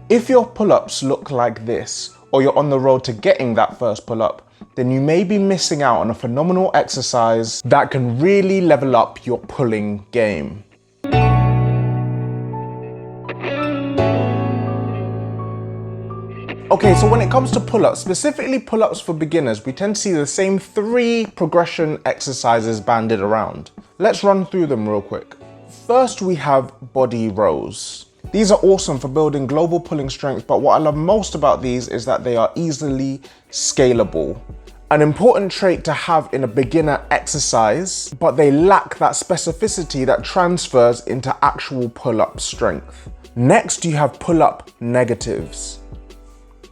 If your pull-ups look like this, or you're on the road to getting that first pull-up, then you may be missing out on a phenomenal exercise that can really level up your pulling game. Okay, so when it comes to pull-ups, specifically pull-ups for beginners, we tend to see the same 3 progression exercises banded around. Let's run through them real quick. First, we have body rows. These are awesome for building global pulling strength, but what I love most about these is that they are easily scalable. An important trait to have in a beginner exercise, but they lack that specificity that transfers into actual pull-up strength. Next, you have pull-up negatives.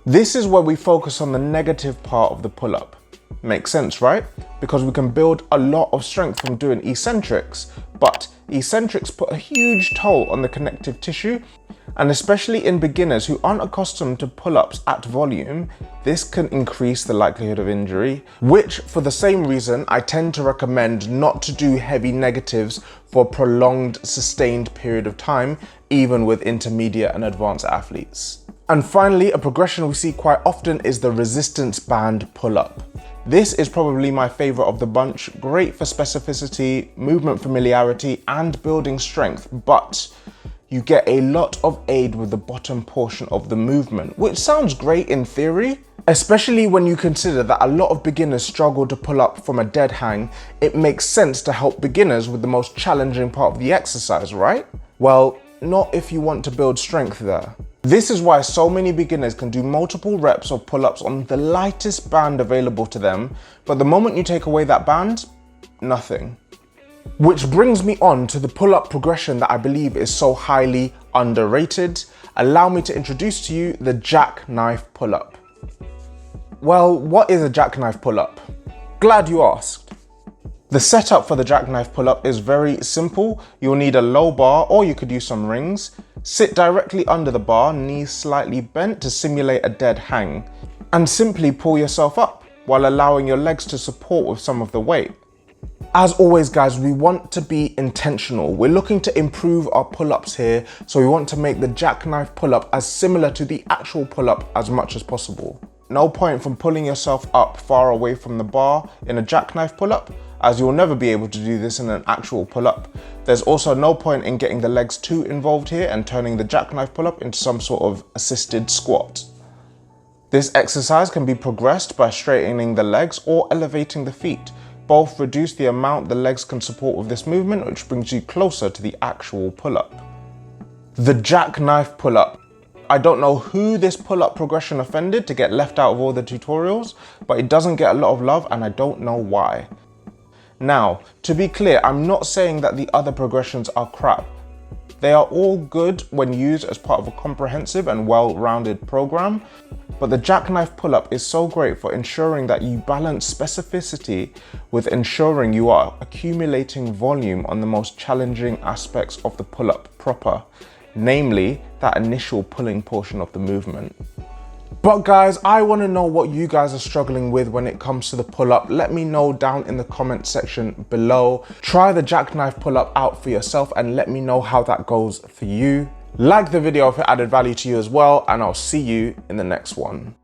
This is where we focus on the negative part of the pull-up. Makes sense, right? Because we can build a lot of strength from doing eccentrics, but eccentrics put a huge toll on the connective tissue, and especially in beginners who aren't accustomed to pull-ups at volume, this can increase the likelihood of injury, which for the same reason, I tend to recommend not to do heavy negatives for a prolonged, sustained period of time, even with intermediate and advanced athletes. And finally, a progression we see quite often is the resistance band pull-up. This is probably my favorite of the bunch, great for specificity, movement familiarity, and building strength, but you get a lot of aid with the bottom portion of the movement, which sounds great in theory, especially when you consider that a lot of beginners struggle to pull up from a dead hang. It makes sense to help beginners with the most challenging part of the exercise, right? Well, not if you want to build strength there. This is why so many beginners can do multiple reps of pull-ups on the lightest band available to them, but the moment you take away that band, nothing. Which brings me on to the pull-up progression that I believe is so highly underrated. Allow me to introduce to you the Jackknife pull-up. Well, what is a Jackknife pull-up? Glad you asked. The setup for the Jackknife pull-up is very simple. You'll need a low bar, or you could use some rings. Sit directly under the bar, knees slightly bent to simulate a dead hang, and simply pull yourself up while allowing your legs to support with some of the weight. As always, guys, we want to be intentional. We're looking to improve our pull-ups here, so we want to make the Jackknife pull-up as similar to the actual pull-up as much as possible. No point from pulling yourself up far away from the bar in a Jackknife pull-up, as you'll never be able to do this in an actual pull-up. There's also no point in getting the legs too involved here and turning the Jackknife pull-up into some sort of assisted squat. This exercise can be progressed by straightening the legs or elevating the feet. Both reduce the amount the legs can support with this movement, which brings you closer to the actual pull-up. The Jackknife pull-up. I don't know who this pull-up progression offended to get left out of all the tutorials, but it doesn't get a lot of love and I don't know why. Now, to be clear, I'm not saying that the other progressions are crap. They are all good when used as part of a comprehensive and well-rounded program, but the Jackknife pull-up is so great for ensuring that you balance specificity with ensuring you are accumulating volume on the most challenging aspects of the pull-up proper, namely that initial pulling portion of the movement. But guys, I want to know what you guys are struggling with when it comes to the pull-up. Let me know down in the comment section below. Try the Jackknife pull-up out for yourself and let me know how that goes for you. Like the video if it added value to you as well, and I'll see you in the next one.